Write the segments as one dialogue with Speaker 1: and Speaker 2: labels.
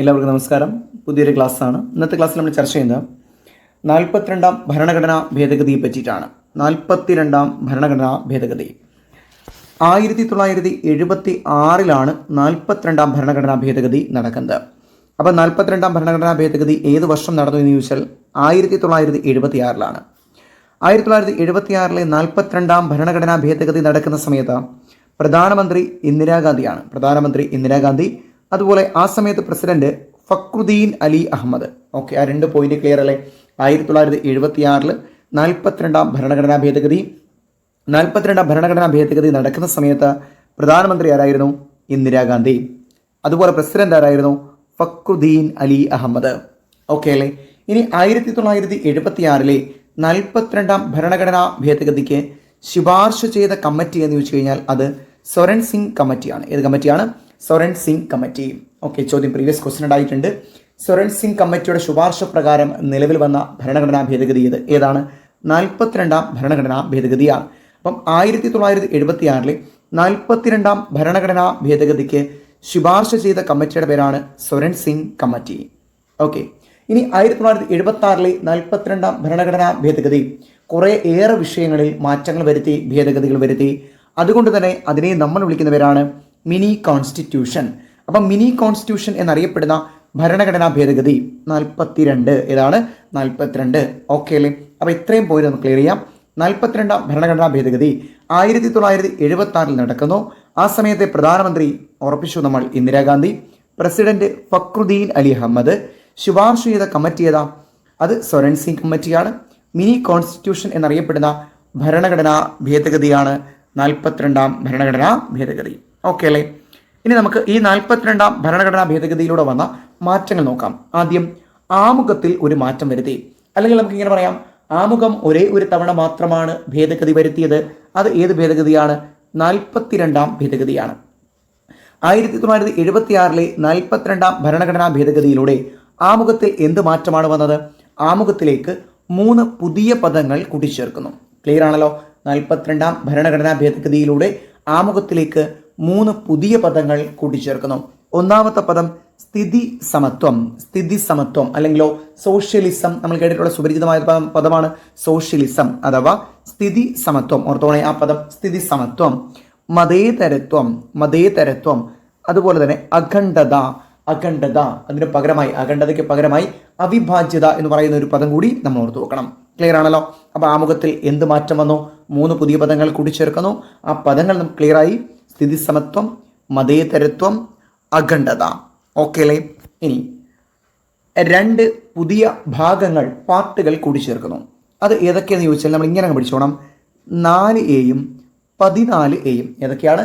Speaker 1: എല്ലാവർക്കും നമസ്കാരം. പുതിയൊരു ക്ലാസ്സാണ്. ഇന്നത്തെ ക്ലാസ്സിൽ നമ്മൾ ചർച്ച ചെയ്യുന്നത് 42ാം ഭരണഘടനാ ഭേദഗതിയെ പറ്റിയിട്ടാണ്. 42ാം ഭരണഘടനാ ഭേദഗതി 1976 42ാം ഭരണഘടനാ ഭേദഗതി നടക്കുന്നത്. അപ്പോൾ 42ാം ഭരണഘടനാ ഭേദഗതി ഏത് വർഷം നടന്നു എന്ന് ചോദിച്ചാൽ 1976. 1976 42ാം ഭരണഘടനാ ഭേദഗതി നടക്കുന്ന സമയത്ത് പ്രധാനമന്ത്രി ഇന്ദിരാഗാന്ധി, അതുപോലെ ആ സമയത്ത് പ്രസിഡന്റ് ഫക്രുദ്ദീൻ അലി അഹമ്മദ്. ഓക്കെ, ആ രണ്ട് പോയിന്റ് ക്ലിയർ അല്ലേ? 1976 42ാം ഭരണഘടനാ ഭേദഗതി. 42ാം ഭരണഘടനാ ഭേദഗതി നടക്കുന്ന സമയത്ത് പ്രധാനമന്ത്രി ആരായിരുന്നു? ഇന്ദിരാഗാന്ധി. അതുപോലെ പ്രസിഡന്റ് ആരായിരുന്നു? ഫക്രുദ്ദീൻ അലി അഹമ്മദ്. ഓക്കെ അല്ലേ? ഇനി 1976 42ാം ഭരണഘടനാ ഭേദഗതിക്ക് ശുപാർശ ചെയ്ത കമ്മിറ്റി എന്ന് ചോദിച്ചു കഴിഞ്ഞാൽ അത് സൊറൻ സിംഗ് കമ്മിറ്റിയാണ്. ഏത് കമ്മിറ്റിയാണ്? സൊറൻ സിംഗ് കമ്മിറ്റി. ഓക്കെ, ചോദ്യം പ്രീവിയസ് ക്വസ്റ്റ്യൻ ഉണ്ടായിട്ടുണ്ട്. സൊറൻ സിംഗ് കമ്മിറ്റിയുടെ ശുപാർശ പ്രകാരം നിലവിൽ വന്ന ഭരണഘടനാ ഭേദഗതി ഏതാണ്? 42ാം ഭരണഘടനാ ഭേദഗതിയാണ്. അപ്പം 1976 42ാം ഭരണഘടനാ ഭേദഗതിക്ക് ശുപാർശ ചെയ്ത കമ്മിറ്റിയുടെ പേരാണ് സൊറൻ സിംഗ് കമ്മിറ്റി. ഓക്കെ, ഇനി 1976 42ാം ഭരണഘടനാ ഭേദഗതി കുറേ ഏറെ വിഷയങ്ങളിൽ മാറ്റങ്ങൾ വരുത്തി, ഭേദഗതികൾ വരുത്തി. അതുകൊണ്ട് തന്നെ അതിനെ നമ്മൾ വിളിക്കുന്ന പേരാണ് മിനി കോൺസ്റ്റിറ്റ്യൂഷൻ. അപ്പം മിനി കോൺസ്റ്റിറ്റ്യൂഷൻ എന്നറിയപ്പെടുന്ന ഭരണഘടനാ ഭേദഗതി 42. ഏതാണ്? 42. ഓക്കെ അല്ലേ? അപ്പോൾ ഇത്രയും പോയിന്റ് നമുക്ക് ക്ലിയർ ചെയ്യാം. 42ാം ഭരണഘടനാ ഭേദഗതി 1976 നടക്കുന്നു. ആ സമയത്തെ പ്രധാനമന്ത്രി ഉറപ്പിച്ചു നമ്മൾ ഇന്ദിരാഗാന്ധി, പ്രസിഡന്റ് ഫക്രുദ്ദീൻ അലി അഹമ്മദ്, ശുപാർശ ചെയ്ത കമ്മിറ്റി ഏതാ? അത് സൊറൻ സിംഗ് കമ്മിറ്റിയാണ്. മിനി കോൺസ്റ്റിറ്റ്യൂഷൻ എന്നറിയപ്പെടുന്ന ഭരണഘടനാ ഭേദഗതിയാണ് 42ാം ഭരണഘടനാ ഭേദഗതി. ഓക്കെ അല്ലേ? ഇനി നമുക്ക് ഈ 42ാം ഭരണഘടനാ ഭേദഗതിയിലൂടെ വന്ന മാറ്റങ്ങൾ നോക്കാം. ആദ്യം ആമുഖത്തിൽ ഒരു മാറ്റം വരുത്തി, അല്ലെങ്കിൽ നമുക്ക് ഇങ്ങനെ പറയാം, ആമുഖം ഒരേ ഒരു തവണ മാത്രമാണ് ഭേദഗതി വരുത്തിയത്. അത് ഏത് ഭേദഗതിയാണ്? 42ാം ഭേദഗതിയാണ്. 1976 42ാം ഭരണഘടനാ ഭേദഗതിയിലൂടെ ആമുഖത്തിൽ എന്ത് മാറ്റമാണ് വന്നത്? ആമുഖത്തിലേക്ക് 3 പുതിയ പദങ്ങൾ കൂട്ടിച്ചേർക്കുന്നു. ക്ലിയർ ആണല്ലോ? 42ാം ഭരണഘടനാ ഭേദഗതിയിലൂടെ ആമുഖത്തിലേക്ക് 3 പുതിയ പദങ്ങൾ കൂട്ടിച്ചേർക്കുന്നു. ഒന്നാമത്തെ പദം സ്ഥിതി സമത്വം അല്ലെങ്കിലോ സോഷ്യലിസം. നമ്മൾ കേട്ടിട്ടുള്ള സുപരിചിതമായ പദമാണ് സോഷ്യലിസം അഥവാ സ്ഥിതി സമത്വം. ഓർത്തോണേ ആ പദം, സ്ഥിതി സമത്വം. മതേതരത്വം, അതുപോലെ തന്നെ അഖണ്ഡത. അതിന് പകരമായി, അഖണ്ഡതയ്ക്ക് പകരമായി അവിഭാജ്യത എന്ന് പറയുന്ന ഒരു പദം കൂടി നമ്മൾ ഓർത്തു വെക്കണം. ക്ലിയർ ആണല്ലോ? അപ്പോൾ ആമുഖത്തിൽ എന്ത് മാറ്റം വന്നു? 3 പുതിയ പദങ്ങൾ കൂട്ടിച്ചേർക്കുന്നു. ആ പദങ്ങൾ നമുക്ക് ക്ലിയർ ആയി. സ്ഥിതി സമത്വം, മതേതരത്വം, അഖണ്ഡത. ഓക്കെ അല്ലേ? ഇനി 2 പുതിയ ഭാഗങ്ങൾ, പാർട്ടുകൾ കൂട്ടിച്ചേർക്കുന്നു. അത് ഏതൊക്കെയാണെന്ന് ചോദിച്ചാൽ നമ്മൾ ഇങ്ങനെ പഠിച്ചോണം. 4A-യും 14A-യും. ഏതൊക്കെയാണ്?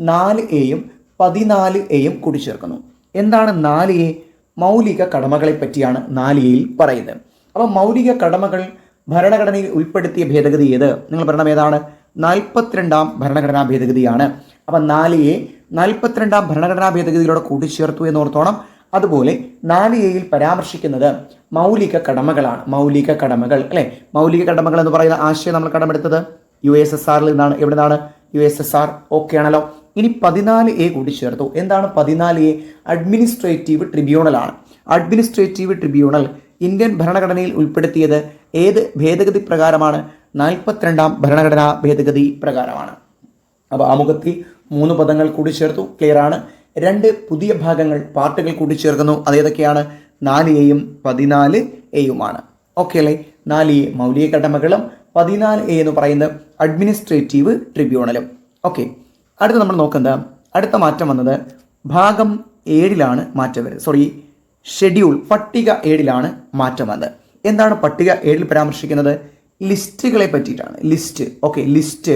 Speaker 1: 4A-യും 14A-യും കൂട്ടിച്ചേർക്കുന്നു. എന്താണ് 4A? മൗലിക കടമകളെ പറ്റിയാണ് 4Aയിൽ പറയുന്നത്. അപ്പോൾ മൗലിക കടമകൾ ഭരണഘടനയിൽ ഉൾപ്പെടുത്തിയ ഭേദഗതി ഏത്? നിങ്ങൾ പറയണം, ഏതാണ്? 42ാം ഭരണഘടനാ ഭേദഗതിയാണ്. അപ്പം 4A 42ാം ഭരണഘടനാ ഭേദഗതിയിലൂടെ കൂട്ടിച്ചേർത്തു എന്ന് ഓർത്തോണം. അതുപോലെ 4Aയിൽ പരാമർശിക്കുന്നത് മൗലിക കടമകളാണ്. മൗലിക കടമകൾ അല്ലെ? മൗലിക കടമകൾ എന്ന് പറയുന്ന ആശയം നമ്മൾ കടമെടുത്തത് USSRൽ നിന്നാണ്. എവിടെ നിന്നാണ്? USSR. ഓക്കെ ആണല്ലോ? ഇനി 14A കൂട്ടിച്ചേർത്തു. എന്താണ് 14A? അഡ്മിനിസ്ട്രേറ്റീവ് ട്രിബ്യൂണലാണ്. അഡ്മിനിസ്ട്രേറ്റീവ് ട്രിബ്യൂണൽ ഇന്ത്യൻ ഭരണഘടനയിൽ ഉൾപ്പെടുത്തിയത് ഏത് ഭേദഗതി പ്രകാരമാണ്? 42ാം ഭരണഘടനാ ഭേദഗതി പ്രകാരമാണ്. അപ്പോൾ ആമുഖത്തിൽ 3 പദങ്ങൾ കൂട്ടിച്ചേർത്തു. ക്ലിയർ ആണ്. 2 പുതിയ ഭാഗങ്ങൾ, പാർട്ടുകൾ കൂട്ടിച്ചേർക്കുന്നു. അതേതൊക്കെയാണ്? 4A-യും 14A-യുമാണ്. ഓക്കെ അല്ലേ? 4A മൗലിക കടമകളും 14A എന്ന് പറയുന്നത് അഡ്മിനിസ്ട്രേറ്റീവ് ട്രിബ്യൂണലും. ഓക്കെ, അടുത്ത നമ്മൾ നോക്കുന്നത്, അടുത്ത മാറ്റം വന്നത് ഭാഗം 7 മാറ്റം വരുന്നത്. ഷെഡ്യൂൾ പട്ടിക 7 മാറ്റം വന്നത്. എന്താണ് പട്ടിക 7 പരാമർശിക്കുന്നത്? ലിസ്റ്റുകളെ പറ്റിയിട്ടാണ്. ലിസ്റ്റ്. ഓക്കെ, ലിസ്റ്റ്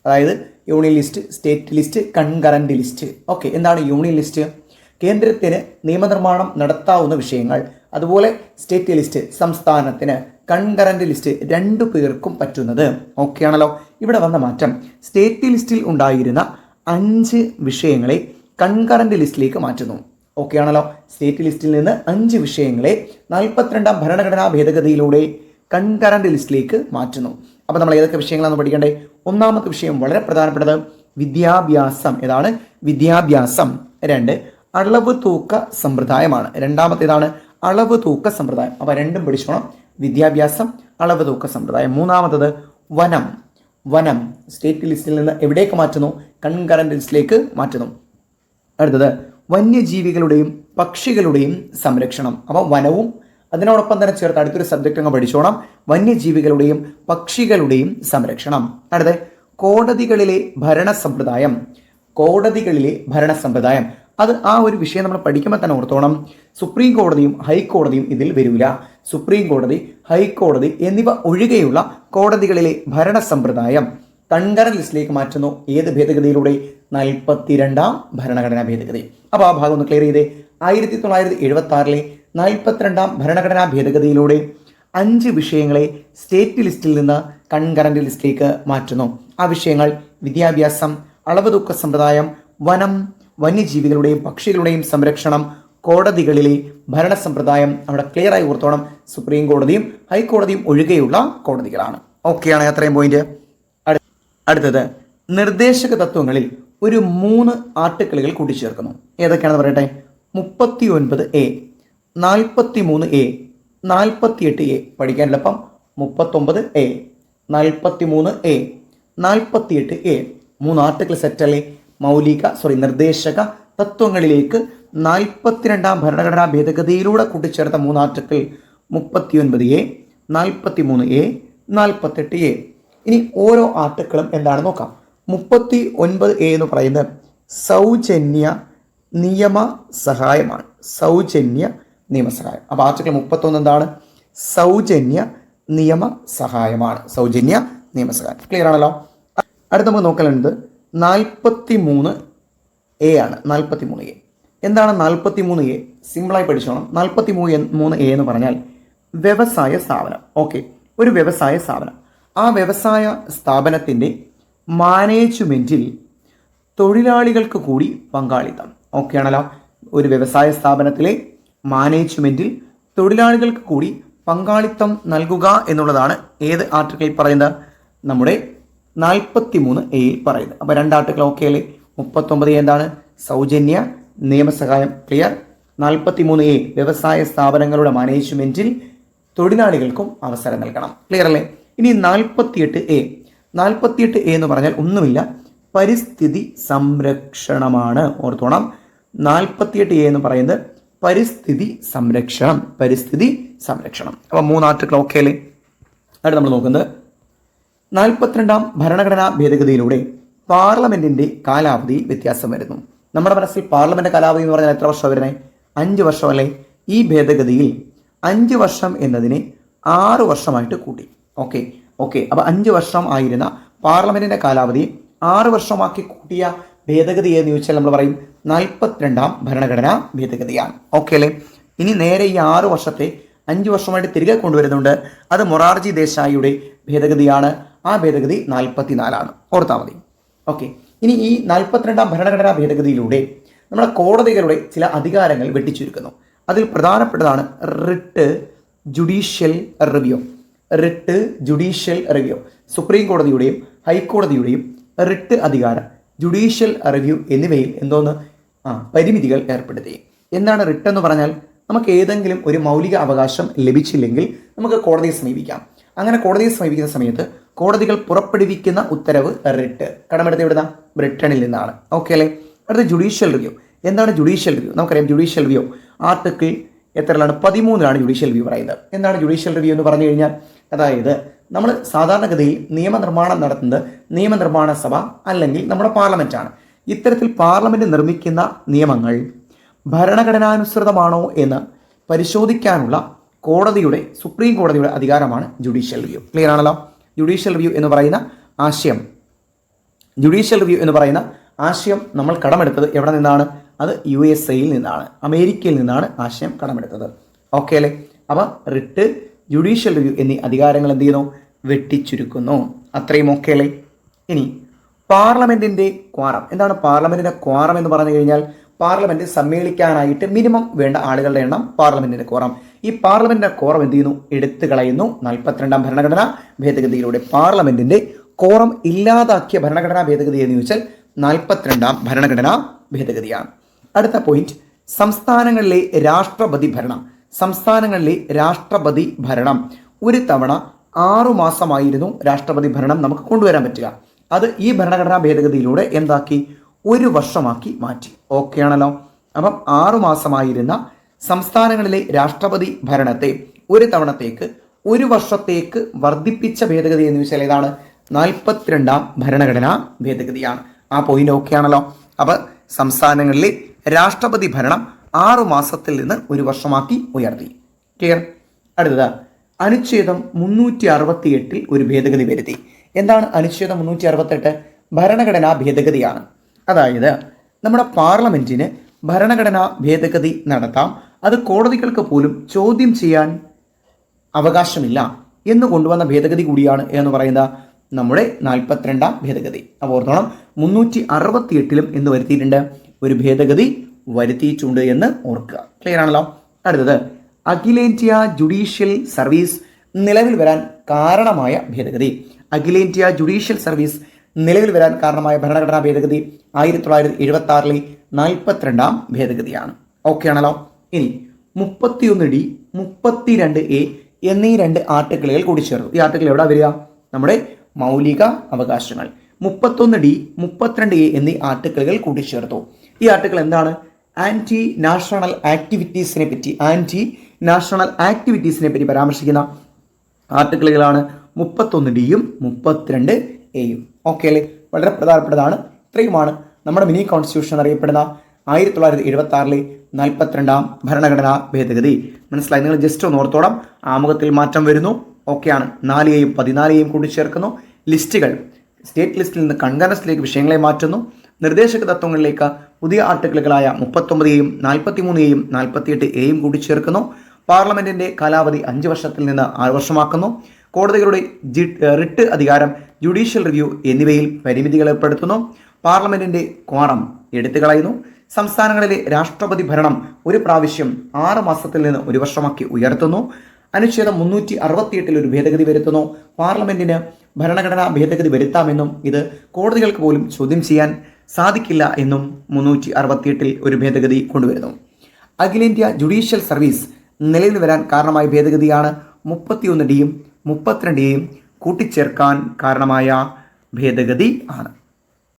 Speaker 1: അതായത് union list, state list, concurrent list. Okay, എന്താണ് യൂണിയൻ ലിസ്റ്റ്? കേന്ദ്രത്തിന് നിയമനിർമ്മാണം നടത്താവുന്ന വിഷയങ്ങൾ. അതുപോലെ സ്റ്റേറ്റ് ലിസ്റ്റ് സംസ്ഥാനത്തിന്, കൺകറന്റ് ലിസ്റ്റ് 2 പേർക്കും പറ്റുന്നത്. ഓക്കെ ആണല്ലോ? ഇവിടെ വന്ന മാറ്റം, സ്റ്റേറ്റ് ലിസ്റ്റിൽ ഉണ്ടായിരുന്ന 5 വിഷയങ്ങളെ കൺകറന്റ് ലിസ്റ്റിലേക്ക് മാറ്റുന്നു. ഓക്കെ ആണല്ലോ? സ്റ്റേറ്റ് ലിസ്റ്റിൽ നിന്ന് 5 വിഷയങ്ങളെ 42ാം ഭരണഘടനാ ഭേദഗതിയിലൂടെ കൺകറന്റ് ലിസ്റ്റിലേക്ക് മാറ്റുന്നു. അപ്പോൾ നമ്മൾ ഏതൊക്കെ വിഷയങ്ങളാണ് പഠിക്കേണ്ടത്? ഒന്നാമത്തെ വിഷയം വളരെ പ്രധാനപ്പെട്ടത് വിദ്യാഭ്യാസം. ഏതാണ്? വിദ്യാഭ്യാസം. 2 അളവ് തൂക്ക സമ്പ്രദായമാണ്. രണ്ടാമത്തേതാണ് അളവ് തൂക്ക സമ്പ്രദായം. അപ്പോൾ രണ്ടും പഠിച്ചോണം. വിദ്യാഭ്യാസം, അളവ് തൂക്ക സമ്പ്രദായം. മൂന്നാമത്തത് വനം. വനം സ്റ്റേറ്റ് ലിസ്റ്റിൽ നിന്ന് എവിടേക്ക് മാറ്റുന്നു? കൺകറന്റ് ലിസ്റ്റിലേക്ക് മാറ്റുന്നു. അടുത്തത് വന്യജീവികളുടെയും പക്ഷികളുടെയും സംരക്ഷണം. അപ്പോൾ വനവും അതിനോടൊപ്പം തന്നെ ചേർത്ത് അടുത്തൊരു സബ്ജക്റ്റ് അങ്ങ് പഠിച്ചോണം. വന്യജീവികളുടെയും പക്ഷികളുടെയും സംരക്ഷണം. അടുത്ത കോടതികളിലെ ഭരണ സമ്പ്രദായം. കോടതികളിലെ ഭരണ സമ്പ്രദായം അത് ആ ഒരു വിഷയം നമ്മൾ പഠിക്കുമ്പോൾ തന്നെ ഓർത്തോണം. സുപ്രീം കോടതിയും ഹൈക്കോടതിയും ഇതിൽ വരില്ല. സുപ്രീം കോടതി, ഹൈക്കോടതി എന്നിവ ഒഴികെയുള്ള കോടതികളിലെ ഭരണ സമ്പ്രദായം കൺകറന്റ് ലിസ്റ്റിലേക്ക് മാറ്റുന്നു. ഏത് ഭേദഗതിയിലൂടെ? 42ാം ഭരണഘടനാ ഭേദഗതി. അപ്പോൾ ആ ഭാഗം ഒന്ന് ക്ലിയർ ചെയ്തേ. 1976 42ാം ഭരണഘടനാ ഭേദഗതിയിലൂടെ 5 വിഷയങ്ങളെ സ്റ്റേറ്റ് ലിസ്റ്റിൽ നിന്ന് കൺകറന്റ് ലിസ്റ്റിലേക്ക് മാറ്റുന്നു. ആ വിഷയങ്ങൾ വിദ്യാഭ്യാസം, അളവ് തൂക്ക സമ്പ്രദായം, വനം, വന്യജീവികളുടെയും പക്ഷികളുടെയും സംരക്ഷണം, കോടതികളിലെ ഭരണ സമ്പ്രദായം. അവിടെ ക്ലിയർ ആയി ഓർത്തോണം. സുപ്രീം കോടതിയും ഹൈക്കോടതിയും ഒഴികെയുള്ള കോടതികളാണ്. ഓക്കെയാണ് അത്രയും പോയിന്റ്. അടുത്തത് നിർദ്ദേശക തത്വങ്ങളിൽ ഒരു 3 ആർട്ടിക്കിളുകൾ കൂട്ടിച്ചേർക്കുന്നു. ഏതൊക്കെയാണെന്ന് പറയട്ടെ. 39A, 43A, 48A. പഠിക്കാൻ എളുപ്പം. 39A, 43A, 48A. 3 ആർട്ടിക്കിൾ സെറ്റല്ലേ? നിർദ്ദേശക തത്വങ്ങളിലേക്ക് 42ാം ഭരണഘടനാ ഭേദഗതിയിലൂടെ കൂട്ടിച്ചേർത്ത 3 ആർട്ടിക്കിൾ 39A, 43A, 48A. ഇനി ഓരോ ആർട്ടിക്കിളും എന്താണെന്ന് നോക്കാം. 39A എന്ന് പറയുന്നത് സൗജന്യ നിയമ സഹായമാണ്. സൗജന്യ നിയമസഹായം. അപ്പോൾ ആർട്ടിക്കിൾ 31 എന്താണ്? സൗജന്യ നിയമ സഹായമാണ്. സൗജന്യ നിയമസഹായം. ക്ലിയർ ആണല്ലോ. അടുത്ത നമുക്ക് നോക്കലുണ്ട് 43A ആണ്. 43A എന്താണ്? 43A സിമ്പിളായി പഠിച്ചോണം. 43A എന്ന് പറഞ്ഞാൽ വ്യവസായ സ്ഥാപനം. ഓക്കെ, ഒരു വ്യവസായ സ്ഥാപനം. ആ വ്യവസായ സ്ഥാപനത്തിൻ്റെ മാനേജ്മെൻറ്റിൽ തൊഴിലാളികൾക്ക് കൂടി പങ്കാളിത്തം. ഓക്കെ ആണല്ലോ. ഒരു വ്യവസായ സ്ഥാപനത്തിലെ മാനേജ്മെൻറ്റിൽ തൊഴിലാളികൾക്ക് കൂടി പങ്കാളിത്തം നൽകുക എന്നുള്ളതാണ് ഏത് ആർട്ടിക്കിളിൽ പറയുന്നത്? നമ്മുടെ 43A പറയുന്നത്. അപ്പോൾ 2 ആർട്ടിക്കിൾ ഓക്കെ അല്ലേ? 39A എന്താണ്? സൗജന്യ നിയമസഹായം. ക്ലിയർ. 43A വ്യവസായ സ്ഥാപനങ്ങളുടെ മാനേജ്മെൻറ്റിൽ തൊഴിലാളികൾക്കും അവസരം നൽകണം. ക്ലിയർ അല്ലേ? ഇനി 48A. 48A എന്ന് പറഞ്ഞാൽ ഒന്നുമില്ല, പരിസ്ഥിതി സംരക്ഷണമാണ്. ഓർത്തോണം. 48A എന്ന് പറയുന്നത് പരിസ്ഥിതി സംരക്ഷണം. പരിസ്ഥിതി സംരക്ഷണം. അപ്പോൾ 3 ആർട്ടിക്കിൾ ഓക്കെ അല്ലേ? അടുത്ത് നമ്മൾ നോക്കുന്നത് 42ാം ഭരണഘടനാ ഭേദഗതിയിലൂടെ പാർലമെന്റിന്റെ കാലാവധി വ്യത്യാസം വരുന്നു. നമ്മുടെ മനസ്സിൽ പാർലമെന്റ് കാലാവധി എന്ന് പറഞ്ഞാൽ എത്ര വർഷം വരുന്നത്? 5 വർഷമല്ലേ? ഈ ഭേദഗതിയിൽ 5 വർഷം എന്നതിനെ 6 വർഷമായിട്ട് കൂട്ടി. ഓക്കെ. അപ്പോൾ 5 വർഷം ആയിരുന്ന പാർലമെന്റിന്റെ കാലാവധി 6 വർഷമാക്കി കൂട്ടിയ ഭേദഗതി എന്ന് ചോദിച്ചാൽ നമ്മൾ പറയും 42ാം ഭരണഘടനാ ഭേദഗതിയാണ്. ഓക്കെ അല്ലേ? ഇനി നേരെ ഈ 6 വർഷത്തെ 5 വർഷമായിട്ട് തിരികെ കൊണ്ടുവരുന്നുണ്ട്. അത് മൊറാർജി ദേശായിയുടെ ഭേദഗതിയാണ്. ആ ഭേദഗതി 44 ഓർത്താൽ മതി. ഓക്കെ. ഇനി ഈ 42ാം ഭരണഘടനാ ഭേദഗതിയിലൂടെ നമ്മുടെ കോടതികളുടെ ചില അധികാരങ്ങൾ വെട്ടിച്ചുരുക്കുന്നു. അതിൽ പ്രധാനപ്പെട്ടതാണ് writ judicial review. Writ judicial review. Supreme കോടതിയുടെയും ഹൈക്കോടതിയുടെയും റിട്ട് അധികാരം, ജുഡീഷ്യൽ റിവ്യൂ എന്നിവയിൽ എന്തോന്ന് പരിമിതികൾ ഏർപ്പെടുത്തി. എന്താണ് റിട്ട് എന്ന് പറഞ്ഞാൽ? നമുക്ക് ഏതെങ്കിലും ഒരു മൗലിക അവകാശം ലഭിച്ചില്ലെങ്കിൽ നമുക്ക് കോടതിയെ സമീപിക്കാം. അങ്ങനെ കോടതിയെ സമീപിക്കുന്ന സമയത്ത് കോടതികൾ പുറപ്പെടുവിക്കുന്ന ഉത്തരവ് റിട്ട്. കടമെടുത്ത് എവിടുന്ന? ബ്രിട്ടനിൽ നിന്നാണ്. ഓക്കെ അല്ലേ? അടുത്ത ജുഡീഷ്യൽ റിവ്യൂ. എന്താണ് ജുഡീഷ്യൽ റിവ്യൂ? നമുക്കറിയാം ജുഡീഷ്യൽ റിവ്യൂ ആർട്ടിക്കിൾ എത്രയാണ്? 13 ജുഡീഷ്യൽ റിവ്യൂ പറയുന്നത്. എന്താണ് ജുഡീഷ്യൽ റിവ്യൂ എന്ന് പറഞ്ഞു കഴിഞ്ഞാൽ? അതായത് നമ്മൾ സാധാരണഗതിയിൽ നിയമനിർമ്മാണം നടത്തുന്നത് നിയമനിർമ്മാണ സഭ അല്ലെങ്കിൽ നമ്മുടെ പാർലമെൻറ്റാണ്. ഇത്തരത്തിൽ പാർലമെൻറ്റ് നിർമ്മിക്കുന്ന നിയമങ്ങൾ ഭരണഘടനാനുസൃതമാണോ എന്ന് പരിശോധിക്കാനുള്ള സുപ്രീം കോടതിയുടെ അധികാരമാണ് ജുഡീഷ്യൽ റിവ്യൂ. ക്ലിയർ ആണല്ലോ? ജുഡീഷ്യൽ റിവ്യൂ എന്ന് പറയുന്ന ആശയം നമ്മൾ കടമെടുത്തത് എവിടെ നിന്നാണ്? അത് USA നിന്നാണ്, അമേരിക്കയിൽ നിന്നാണ് ആശയം കടമെടുത്തത്. ഓക്കെ അല്ലേ? അപ്പോൾ റിട്ട്, ജുഡീഷ്യൽ റിവ്യൂ എന്നീ അധികാരങ്ങൾ എന്ത് ചെയ്യുന്നു? വെട്ടിച്ചുരുക്കുന്നു. അത്രയും ഓക്കെ അല്ലേ? ഇനി പാർലമെന്റിന്റെ ക്വാറം. എന്താണ് പാർലമെന്റിന്റെ ക്വാറം എന്ന് പറഞ്ഞു കഴിഞ്ഞാൽ? പാർലമെന്റ് സമ്മേളിക്കാനായിട്ട് മിനിമം വേണ്ട ആളുകളുടെ എണ്ണം പാർലമെന്റിന്റെ ക്വാറം. ഈ പാർലമെന്റിന്റെ ക്വാറം എന്ത് ചെയ്യുന്നു? എടുത്തു കളയുന്നു 42ാം ഭരണഘടനാ ഭേദഗതിയിലൂടെ. പാർലമെന്റിന്റെ ക്വാറം ഇല്ലാതാക്കിയ ഭരണഘടനാ ഭേദഗതി എന്ന് ചോദിച്ചാൽ 42ാം ഭരണഘടനാ ഭേദഗതിയാണ്. അടുത്ത പോയിന്റ്, സംസ്ഥാനങ്ങളിലെ രാഷ്ട്രപതി ഭരണം. സംസ്ഥാനങ്ങളിലെ രാഷ്ട്രപതി ഭരണം ഒരു തവണ 6 മാസമായിരുന്നു രാഷ്ട്രപതി ഭരണം നമുക്ക് കൊണ്ടുവരാൻ പറ്റുക. അത് ഈ ഭരണഘടനാ ഭേദഗതിയിലൂടെ എന്താക്കി, 1 വർഷമാക്കി മാറ്റി. ഓക്കെ ആണല്ലോ. അപ്പം 6 മാസമായിരുന്ന സംസ്ഥാനങ്ങളിലെ രാഷ്ട്രപതി ഭരണത്തെ ഒരു തവണത്തേക്ക് 1 വർഷത്തേക്ക് വർദ്ധിപ്പിച്ച ഭേദഗതി എന്ന് വെച്ചാൽ ഏതാണ്? 42ാം ഭരണഘടനാ ഭേദഗതിയാണ്. ആ പോയിന്റ് ഓക്കെ ആണല്ലോ. അപ്പം സംസ്ഥാനങ്ങളിലെ രാഷ്ട്രപതി ഭരണം 6 മാസത്തിൽ നിന്ന് 1 വർഷമാക്കി ഉയർത്തി. ക്ലിയർ? അടുത്തത്, അനുച്ഛേദം 368 ഒരു ഭേദഗതി വരുത്തി. എന്താണ് അനുച്ഛേദം 368? ഭരണഘടനാ ഭേദഗതിയാണ്. അതായത് നമ്മുടെ പാർലമെന്റിന് ഭരണഘടനാ ഭേദഗതി നടത്താം, അത് കോടതികൾക്ക് പോലും ചോദ്യം ചെയ്യാൻ അവകാശമില്ല എന്ന് കൊണ്ടുവന്ന ഭേദഗതി കൂടിയാണ് എന്ന് പറയുന്ന നമ്മുടെ 42ാം ഭേദഗതി. അപ്പോൾ ഓർത്തോണം, 368ലും എന്ത് വരുത്തിയിട്ടുണ്ട്? ഒരു ഭേദഗതി വരുത്തിയിട്ടുണ്ട് എന്ന് ഓർക്കുക. ക്ലിയർ ആണല്ലോ. അടുത്തത്, അഖിലേന്ത്യാ ജുഡീഷ്യൽ സർവീസ് നിലവിൽ വരാൻ കാരണമായ ഭേദഗതി. അഖിലേന്ത്യാ ജുഡീഷ്യൽ സർവീസ് നിലവിൽ വരാൻ കാരണമായ ഭരണഘടനാ ഭേദഗതി 1976 42ാം ഭേദഗതിയാണ്. ഓക്കെ ആണല്ലോ. ഇനി 31D 32A എന്നീ 2 ആർട്ടിക്കിളുകൾ കൂടി ചേർന്നു. ഈ ആർട്ടിക്കിൾ എവിടെ വരിക? നമ്മുടെ മൗലിക അവകാശങ്ങൾ. 31D 32A എന്നീ ആർട്ടിക്കിളുകൾ കൂട്ടിച്ചേർത്തു. ഈ ആർട്ടിക്കിൾ എന്താണ്? ആന്റി നാഷണൽ ആക്ടിവിറ്റീസിനെ പറ്റി പരാമർശിക്കുന്ന ആർട്ടിക്കിളുകളാണ് 31Dയും 32Aയും. ഓക്കെ അല്ലേ? വളരെ പ്രധാനപ്പെട്ടതാണ്. ഇത്രയുമാണ് നമ്മുടെ മിനി കോൺസ്റ്റിറ്റ്യൂഷൻ അറിയപ്പെടുന്ന 1976 42ാം ഭരണഘടനാ ഭേദഗതി. മനസ്സിലായി? നിങ്ങൾ ജസ്റ്റ് ഒന്ന് ഓർത്തോളം. ആമുഖത്തിൽ മാറ്റം വരുന്നു. ഓക്കെയാണ്. 4Aയും 14Aയും കൂട്ടിച്ചേർക്കുന്നു. ലിസ്റ്റുകൾ സ്റ്റേറ്റ് ലിസ്റ്റിൽ നിന്ന് കൺകറൻസിലേക്ക് വിഷയങ്ങളെ മാറ്റുന്നു. നിർദ്ദേശക തത്വങ്ങളിലേക്ക് പുതിയ ആർട്ടിക്കിളുകളായ 39Aയും 43Aയും 48Aയും കൂട്ടിച്ചേർക്കുന്നു. പാർലമെന്റിന്റെ കാലാവധി 5 വർഷത്തിൽ നിന്ന് 6 വർഷമാക്കുന്നു. കോടതികളുടെ റിട്ട് അധികാരം, ജുഡീഷ്യൽ റിവ്യൂ എന്നിവയിൽ പരിമിതികൾ ഏർപ്പെടുത്തുന്നു. പാർലമെന്റിന്റെ ക്വാറം എടുത്തു കളയുന്നു. സംസ്ഥാനങ്ങളിലെ രാഷ്ട്രപതി ഭരണം ഒരു പ്രാവശ്യം 6 മാസത്തിൽ നിന്ന് 1 വർഷമാക്കി ഉയർത്തുന്നു. അനുച്ഛേദം 368 ഒരു ഭേദഗതി വരുത്തുന്നു. പാർലമെന്റിന് ഭരണഘടനാ ഭേദഗതി വരുത്താമെന്നും ഇത് കോടതികൾക്ക് പോലും ചോദ്യം ചെയ്യാൻ സാധിക്കില്ല എന്നും 368 ഒരു ഭേദഗതി കൊണ്ടുവരുന്നു. അഖിലേന്ത്യാ ജുഡീഷ്യൽ സർവീസ് നിലവിൽ വരാൻ കാരണമായ ഭേദഗതിയാണ് 31Dയും 32Aയും കൂട്ടിച്ചേർക്കാൻ കാരണമായ ഭേദഗതി ആണ്.